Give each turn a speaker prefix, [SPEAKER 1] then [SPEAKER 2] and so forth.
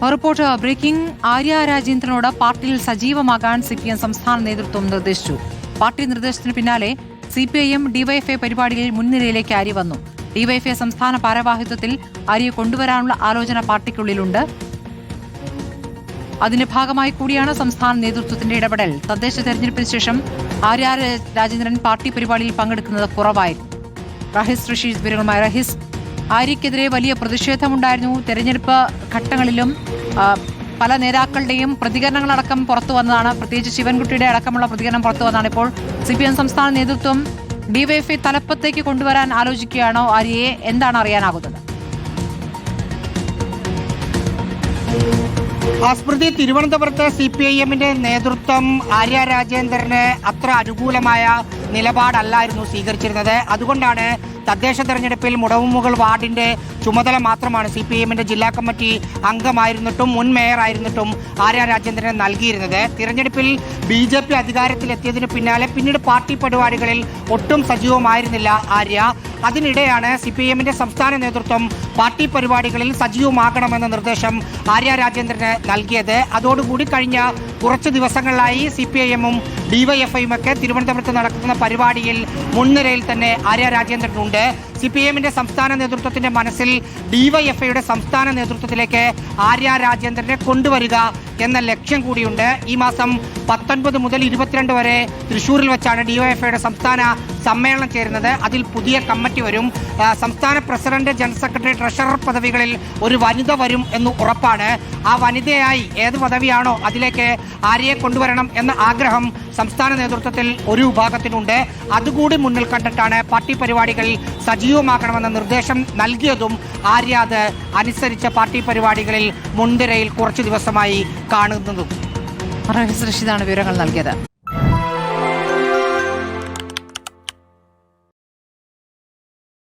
[SPEAKER 1] Report breaking. Arya രാജേന്ദ്രനോട് പാർട്ടിയിൽ സജീവമാകാൻ CPM സംസ്ഥാന നേതൃത്വം നിർദ്ദേശിച്ചു. പാർട്ടി നിർദ്ദേശത്തിന് പിന്നാലെ സിപിഐഎം ഡിവൈഎഫ്ഐ പരിപാടിയിൽ മുൻനിരയിലേക്ക് ആര്യ വന്നു. ഡിവൈഎഫ്ഐ സംസ്ഥാന ഭാരവാഹിത്വത്തിൽ ആര്യയെ കൊണ്ടുവരാനുള്ള ആലോചന പാർട്ടിക്കുള്ളിലുണ്ട്. അതിന്റെ ഭാഗമായി കൂടിയാണ് സംസ്ഥാന നേതൃത്വത്തിന്റെ ഇടപെടൽ. തദ്ദേശ തെരഞ്ഞെടുപ്പിന് ശേഷം ആര്യ രാജേന്ദ്രൻ പാർട്ടി പരിപാടിയിൽ പങ്കെടുക്കുന്നത് കുറവായിരുന്നു. റഹീസ് റഷീദ് വിവരങ്ങളുമായി. റഹീസ്, ആര്യക്കെതിരെ വലിയ പ്രതിഷേധമുണ്ടായിരുന്നു. തെരഞ്ഞെടുപ്പ് ഘട്ടങ്ങളിലും പല നേതാക്കളുടെയും പ്രതികരണങ്ങളടക്കം പുറത്തു വന്നതാണ്. പ്രത്യേകിച്ച് ശിവൻകുട്ടിയുടെ അടക്കമുള്ള പ്രതികരണം പുറത്തു വന്നതാണ്. ഇപ്പോൾ സിപിഎം സംസ്ഥാന നേതൃത്വം ഡിവൈഎഫ്ഐ തലപ്പത്തേക്ക് കൊണ്ടുവരാൻ ആലോചിക്കുകയാണോ ആര്യയെ? എന്താണ് അറിയാനാകുന്നത്?
[SPEAKER 2] സ്മൃതി, തിരുവനന്തപുരത്ത് സിപിഐഎമ്മിന്റെ നേതൃത്വം ആര്യ രാജേന്ദ്രന് അത്ര അനുകൂലമായ നിലപാടല്ലായിരുന്നു സ്വീകരിച്ചിരുന്നത്. അതുകൊണ്ടാണ് തദ്ദേശ തെരഞ്ഞെടുപ്പിൽ മുടവുമുകൾ വാർഡിന്റെ ചുമതല മാത്രമാണ് സിപിഐഎമ്മിന്റെ ജില്ലാ കമ്മിറ്റി അംഗമായിരുന്നിട്ടും മുൻ മേയറായിരുന്നിട്ടും ആര്യ രാജേന്ദ്രന് നൽകിയിരുന്നത്. തിരഞ്ഞെടുപ്പിൽ BJP അധികാരത്തിലെത്തിയതിന് പിന്നാലെ പിന്നീട് പാർട്ടി പരിപാടികളിൽ ഒട്ടും സജീവമായിരുന്നില്ല ആര്യ. അതിനിടെയാണ് സിപിഐഎമ്മിന്റെ സംസ്ഥാന നേതൃത്വം പാർട്ടി പരിപാടികളിൽ സജീവമാകണമെന്ന നിർദ്ദേശം ആര്യ രാജേന്ദ്രന് നൽകിയത്. അതോടുകൂടി കഴിഞ്ഞ കുറച്ച് ദിവസങ്ങളിലായി സിപിഐഎമ്മും ഡിവൈഎഫ്ഐയും ഒക്കെ തിരുവനന്തപുരത്ത് നടക്കുന്ന പരിപാടിയിൽ മുൻനിരയിൽ തന്നെ ആര്യ രാജേന്ദ്രനുണ്ട്. സിപിഐഎമ്മിന്റെ സംസ്ഥാന നേതൃത്വത്തിന്റെ മനസ്സിൽ ഡിവൈഎഫ്ഐയുടെ സംസ്ഥാന നേതൃത്വത്തിലേക്ക് ആര്യ രാജേന്ദ്രനെ കൊണ്ടുവരിക എന്ന ലക്ഷ്യം കൂടിയുണ്ട്. ഈ മാസം 19 മുതൽ 22 വരെ തൃശ്ശൂരിൽ വെച്ചാണ് ഡിവൈഎഫ്ഐയുടെ സംസ്ഥാന സമ്മേളനം ചേരുന്നത്. അതിൽ പുതിയ കമ്മിറ്റി വരും. സംസ്ഥാന പ്രസിഡന്റ്, ജനറൽ സെക്രട്ടറി, ട്രഷറർ പദവികളിൽ ഒരു വനിത വരും എന്ന് ഉറപ്പാണ്. ആ വനിതയായി ഏത് പദവിയാണോ അതിലേക്ക് ആര്യയെ കൊണ്ടുവരണം എന്ന ആഗ്രഹം സംസ്ഥാന നേതൃത്വത്തിൽ ഒരു വിഭാഗത്തിനുണ്ട്. അതുകൂടി മുന്നിൽ കണ്ടിട്ടാണ് പാർട്ടി പരിപാടികളിൽ സജീവമാക്കണമെന്ന നിർദ്ദേശം നൽകിയതും ആര്യ അത് അനുസരിച്ച പാർട്ടി പരിപാടികളിൽ മുൻനിരയിൽ കുറച്ചു ദിവസമായി കാണുന്നതും.
[SPEAKER 1] റഹീസ് റഷീദാണ് വിവരങ്ങൾ നൽകിയത്.